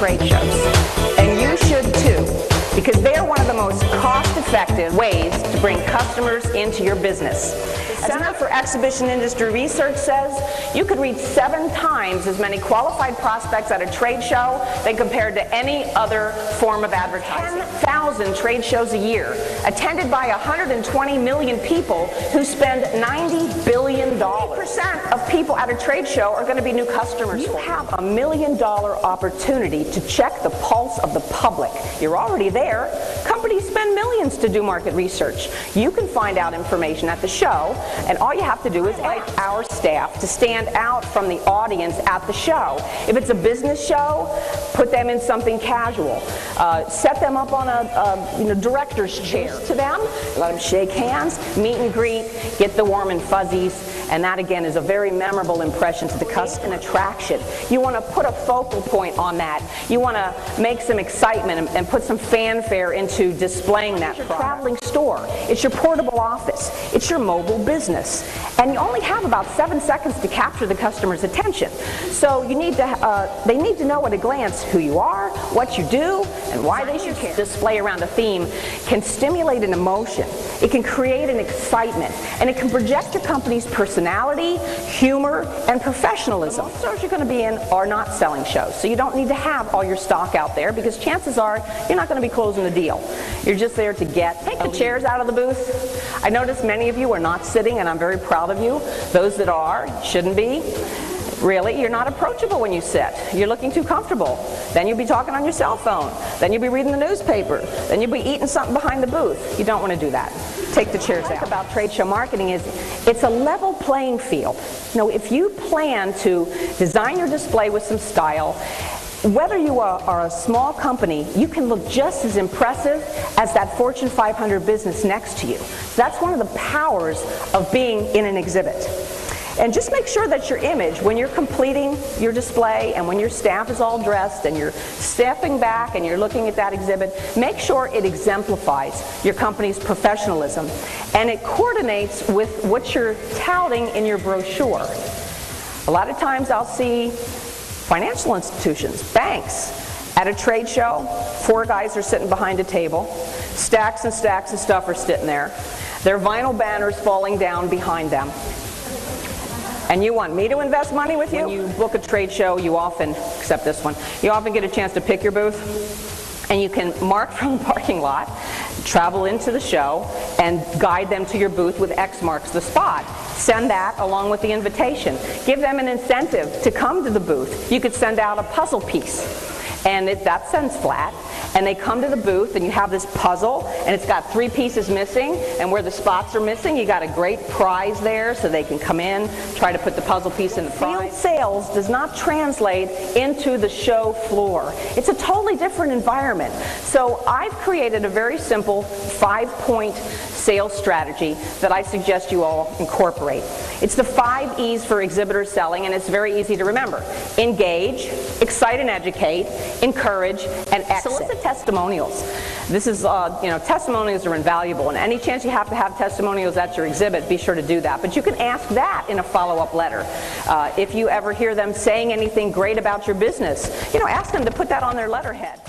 trade shows. And you should too, because they are one of the most cost-effective ways to bring customers into your business. The Center for Exhibition Industry Research says you could reach 7 times as many qualified prospects at a trade show than compared to any other form of advertising. 10,000 trade shows a year, attended by 120 million people who spend $90 billion. 80% of people at a trade show are going to be new customers. You have $1 million opportunity to check the pulse of the public. You're already there. Companies spend millions to do market research. You can find out information at the show, and all you have to do is ask our staff to stand out from the audience at the show. If it's a business show, put them in something casual. Set them up on a director's chair to them, let them shake hands, meet and greet, get the warm and fuzzies, and that again is a very memorable impression to the customer. An attraction. You want to put a focal point on that. You want to make some excitement and put some fanfare into displaying that product. It's your traveling store. It's your portable office. It's your mobile business. And you only have about 7 seconds to capture the customer's attention. So you need to, they need to know at a glance who you are, what you do, and why they should care. Display around a theme can stimulate an emotion. It can create an excitement, and it can project your company's personality, humor, and professionalism. Most stores you're going to be in are not selling shows, so you don't need to have all your stock out there because chances are you're not going to be closing the deal. You're just there to take the chairs out of the booth. I notice many of you are not sitting, and I'm very proud of you. Those that are shouldn't be. Really, you're not approachable when you sit. You're looking too comfortable. Then you'll be talking on your cell phone. Then you'll be reading the newspaper. Then you'll be eating something behind the booth. You don't want to do that. Take the chairs out. About trade show marketing is it's a level playing field. You know, if you plan to design your display with some style, whether you are a small company, you can look just as impressive as that Fortune 500 business next to you. That's one of the powers of being in an exhibit. And just make sure that your image, when you're completing your display and when your staff is all dressed and you're stepping back and you're looking at that exhibit, make sure it exemplifies your company's professionalism and it coordinates with what you're touting in your brochure. A lot of times I'll see financial institutions, banks, at a trade show, 4 guys are sitting behind a table, stacks and stacks of stuff are sitting there, their vinyl banners falling down behind them. And you want me to invest money with you? When you book a trade show, you often, except this one, you often get a chance to pick your booth, and you can mark from the parking lot, travel into the show, and guide them to your booth with X marks the spot. Send that along with the invitation. Give them an incentive to come to the booth. You could send out a puzzle piece, and that sends flat. And they come to the booth and you have this puzzle and it's got 3 pieces missing, and where the spots are missing you got a great prize there so they can come in, try to put the puzzle piece in the prize. Field sales does not translate into the show floor. It's a totally different environment. So I've created a very simple 5-point sales strategy that I suggest you all incorporate. It's the 5 E's for exhibitor selling, and it's very easy to remember. Engage, excite and educate, encourage, and exit. Solicit testimonials. This is, testimonials are invaluable, and any chance you have to have testimonials at your exhibit, be sure to do that. But you can ask that in a follow-up letter. If you ever hear them saying anything great about your business, ask them to put that on their letterhead.